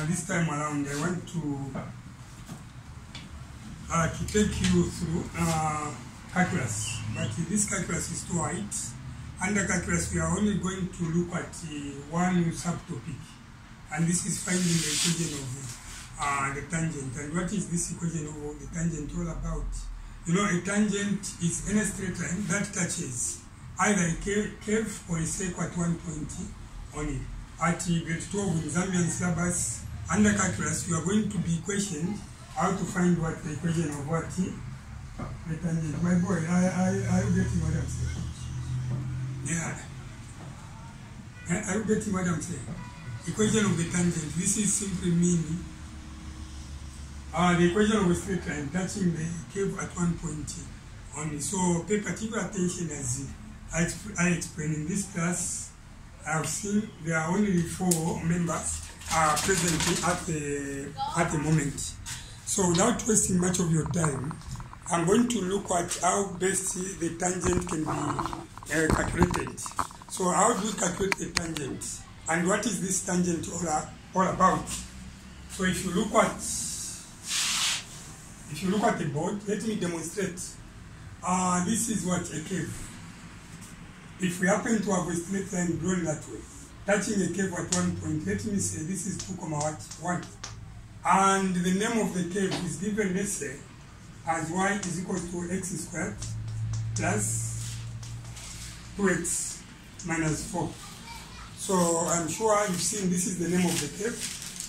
This time around I want to take you through calculus, but this calculus is too wide. Under calculus we are only going to look at one subtopic, and this is finding the equation of the tangent. And what is this equation of the tangent all about? You know, a tangent is any straight line that touches either a curve or a circle at one point only. At grade 12 in Zambian syllabus, under calculus, you are going to be questioned how to find what the equation of what the tangent. My boy, are you getting what I'm saying? Yeah. Are you getting what I'm saying? Equation of the tangent. This is simply meaning the equation of a straight line touching the curve at one point only. So pay particular attention as I explain in this class. I have seen there are only 4 members presently at the moment. So without wasting much of your time, I'm going to look at how best the tangent can be calculated. So how do we calculate the tangent? And what is this tangent all about? So if you look at the board, let me demonstrate. This is what a curve. If we happen to have a straight line drawn that way, touching a curve at one point, let me say this is 2,1. And the name of the curve is given, let's say, as y is equal to x squared plus 2x minus 4. So I'm sure you've seen this is the name of the curve.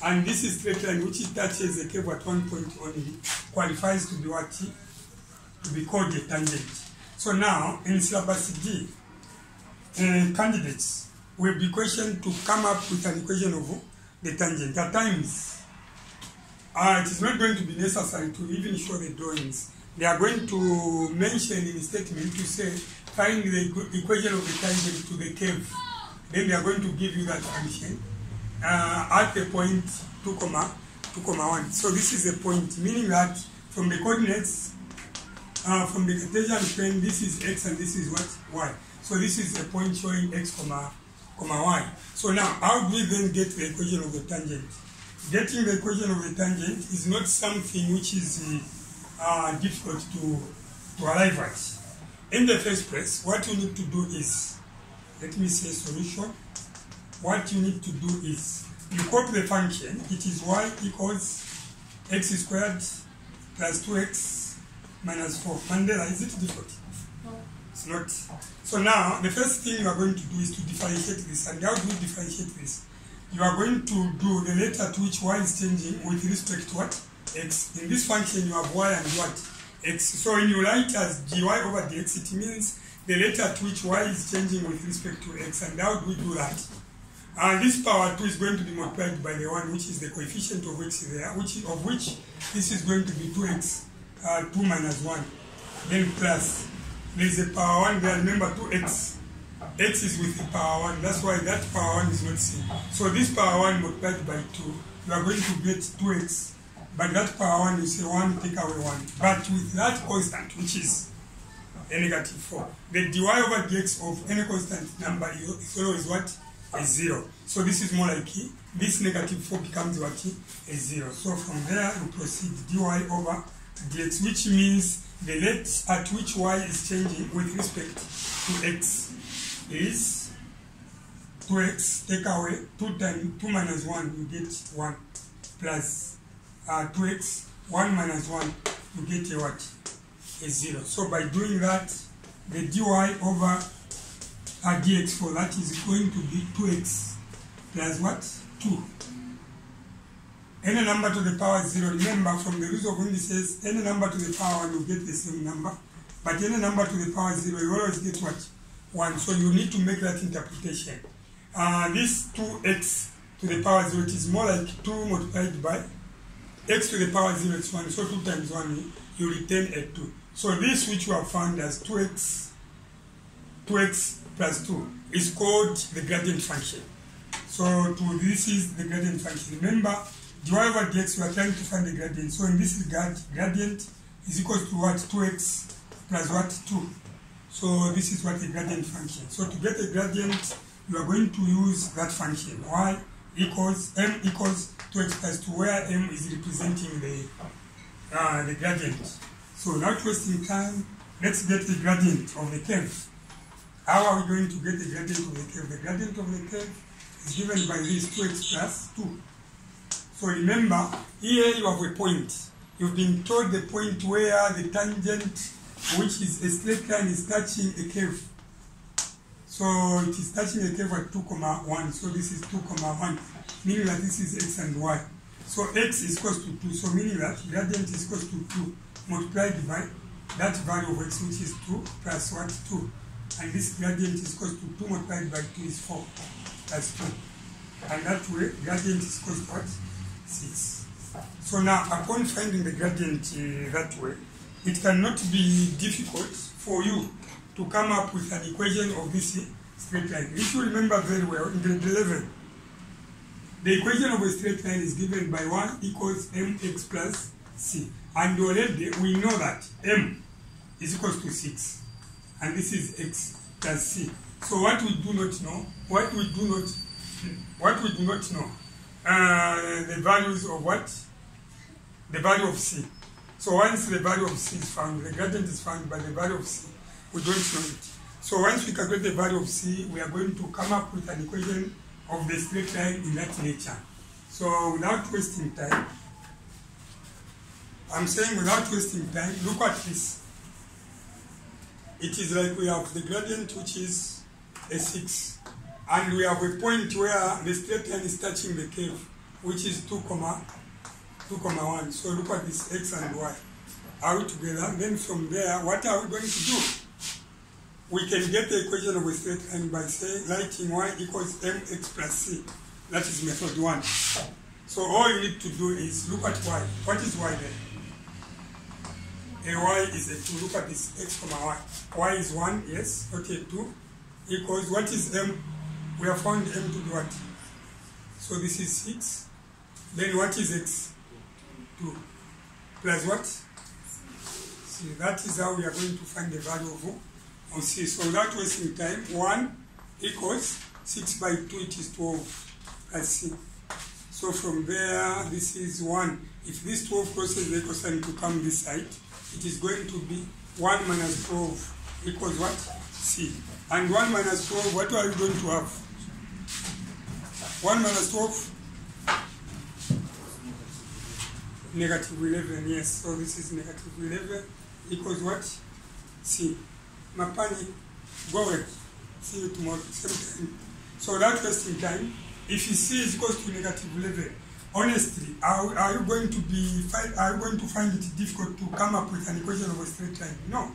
And this is straight line which touches a curve at one point only, qualifies to be what? To be called a tangent. So now, in syllabus D, candidates will be questioned to come up with an equation of the tangent. At times, it is not going to be necessary to even show the drawings. They are going to mention in the statement to say, find the equation of the tangent to the curve. Then they are going to give you that function at the point 2,1. So this is a point, meaning that from the coordinates, from the Cartesian plane, this is x and this is what? Y. So this is a point showing x, y. So now, how do we then get the equation of the tangent? Getting the equation of the tangent is not something which is difficult to arrive at. In the first place, what you need to do is, let me say solution. What you need to do is, you copy the function. It is y equals x squared plus 2x minus 4. Mandela, is it difficult? No. It's not. So now, the first thing you are going to do is to differentiate this. And how do you differentiate this? You are going to do the letter to which y is changing with respect to what? X. In this function, you have y and what? X. So when you write as dy over dx, it means the letter to which y is changing with respect to x. And how do we do that? This power 2 is going to be multiplied by the 1, which is the coefficient of x there, of which this is going to be 2x, 2 minus 1. Then plus, there is a power 1 there, remember 2x. X is with the power 1, that's why that power 1 is not seen. So this power 1 multiplied by 2, you are going to get 2x. But that power 1, you say 1, take away 1. But with that constant, which is a negative 4, the dy over dx of any constant number is always what? A 0. So this is more like this negative 4 becomes what? A 0. So from there, we proceed dy over dx, which means the rate at which y is changing with respect to x is 2x, take away 2 times 2 minus 1, you get 1, plus 2x, 1 minus 1, you get a what? A 0. So by doing that, the dy over dx for that is going to be 2x plus what? 2. Any number to the power 0, remember from the rules of indices, any number to the power 1 you get the same number, but any number to the power 0 you always get what? 1. So you need to make that interpretation. This 2x to the power 0, it is more like 2 multiplied by x to the power 0 is 1. So 2 times 1, you retain a 2. So this which you have found as 2x plus 2 is called the gradient function. So this is the gradient function. Remember, dy over dx, we are trying to find the gradient. So in this regard, gradient is equal to what? 2x plus what? 2. So this is what the gradient function. So to get a gradient, you are going to use that function. Y equals m equals 2x plus 2, where m is representing the gradient. So without wasting time, let's get the gradient of the curve. How are we going to get the gradient of the curve? The gradient of the curve is given by this 2x plus 2. So remember, here you have a point. You've been told the point where the tangent, which is a straight line, is touching a curve. So it is touching a curve at 2, 1. So this is 2, 1, meaning that this is x and y. So x is equal to 2. So meaning that gradient is equal to 2 multiplied by that value of x, which is 2 plus what? 2. And this gradient is equal to 2 multiplied by 2 is 4 plus 2. And that way, gradient is equal to what? 6. So now, upon finding the gradient that way, it cannot be difficult for you to come up with an equation of this straight line. If you remember very well, in grade 11, the equation of a straight line is given by 1 equals mx plus c. And already we know that m is equal to 6. And this is x plus c. So what we do not know, the values of what? The value of c. So once the value of c is found, the gradient is found by the value of c, we don't know it. So once we calculate the value of c, we are going to come up with an equation of the straight line in that nature. So without wasting time, I'm saying without wasting time, look at this. It is like we have the gradient, which is a 6. And we have a point where the straight line is touching the curve, which is 2, 1. So look at this x and y. Are we together? Then from there, what are we going to do? We can get the equation of a straight line by saying writing y equals mx plus c. That is method 1. So all you need to do is look at y. What is y then? A y is a 2. Look at this x, y. Y is 1, yes. Okay, 2 equals, what is m? We have found m to be what? So this is 6. Then what is x? 2 plus what? See, that is how we are going to find the value of c. So without wasting time, 1 equals 6 by 2, it is 12 plus c. So from there, this is 1. If this 12 crosses the equal sign to come this side, it is going to be 1 minus 12 equals what? C. And 1 minus 12, what are you going to have? 1 minus 12? Negative 11, yes. So this is negative 11 equals what? C. Mapani, go away. See you tomorrow, same time. So without wasting time, if you C is equal to negative 11, honestly, are you going to find it difficult to come up with an equation of a straight line? No.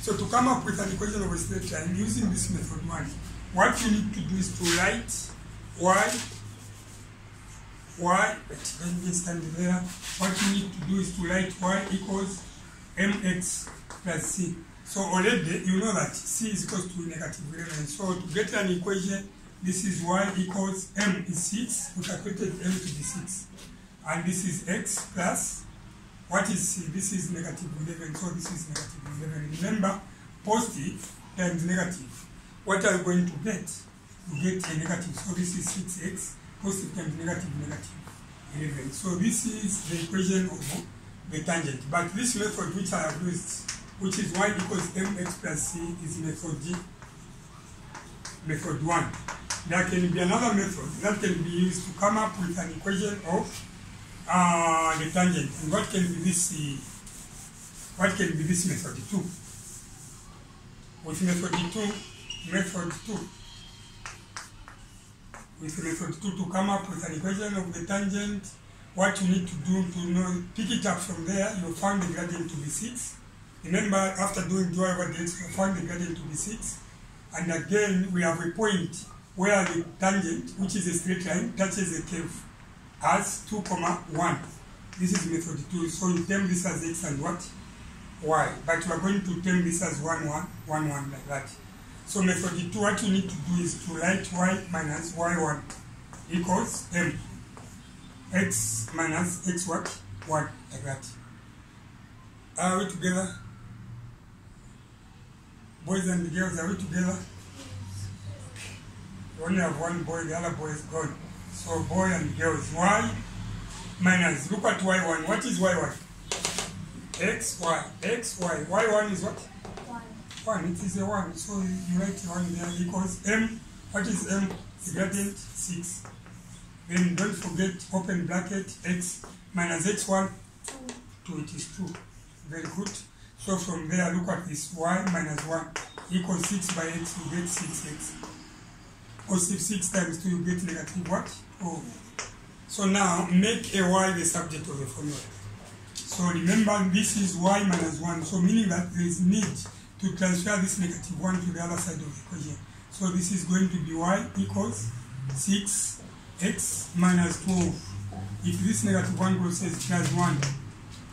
So to come up with an equation of a straight line using this method 1, what you need to do is to write let me stand there. What you need to do is to write y equals mx plus c. So already you know that c is equal to negative 11. So to get an equation, this is y equals m is 6. We calculated m to be 6. And this is x plus, what is c? This is negative 11. So this is negative 11. Remember, positive times negative. What are you going to get? You get a negative. So this is 6x. Positive times negative 11. So this is the equation of the tangent. But this method which I have used, which is y equals mx plus c, is method 1. There can be another method that can be used to come up with an equation of the tangent. And what can be this method 2? With method 2 to come up with an equation of the tangent, what you need to do to pick it up from there, you find the gradient to be 6. Remember, after doing dual over this, you find the gradient to be 6. And again, we have a point where the tangent, which is a straight line, touches a curve as 2, 1. This is method 2. So you term this as x and what? Y. But we are going to term this as 1, 1, 1, 1 like that. So method 2, what you need to do is to write y minus y1 equals m. X minus x what? 1 like that. Are we together? Boys and girls, are we together? We only have one boy, the other boy is gone. So boy and girls, y minus, look at y1. What is y1? X, y. X, y. y1 is what? 1. It is a 1. So you write 1 there equals m. What is m? The gradient 6. Then don't forget, open bracket, x minus x1. 2. It is 2. Very good. So from there, look at this. Y minus 1 equals 6 by x. You get 6x. Positive 6 times 2, you get negative what? 4. So now, make a y the subject of the formula. So remember, this is y minus 1. So meaning that there is need to transfer this negative 1 to the other side of the equation. So this is going to be y equals 6x minus 12. If this negative 1 goes as plus 1.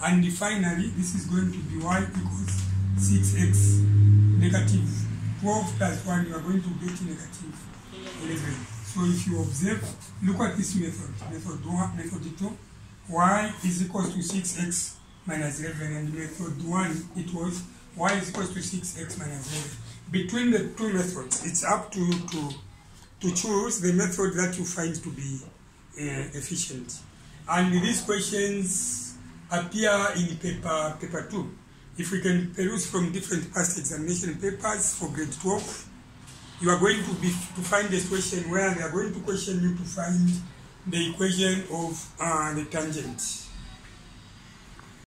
And finally, this is going to be y equals 6x. Negative 12 plus 1, you are going to get negative 11. So if you observe, look at this method. Method 1, method 2, y is equals to 6x minus 11. And method 1, it was y is equals to 6x minus 11. Between the two methods, it's up to you to choose the method that you find to be efficient. And these questions appear in paper 2. If we can peruse from different past examination papers for grade 12, you are going to find a situation where they are going to question you to find the equation of the tangent.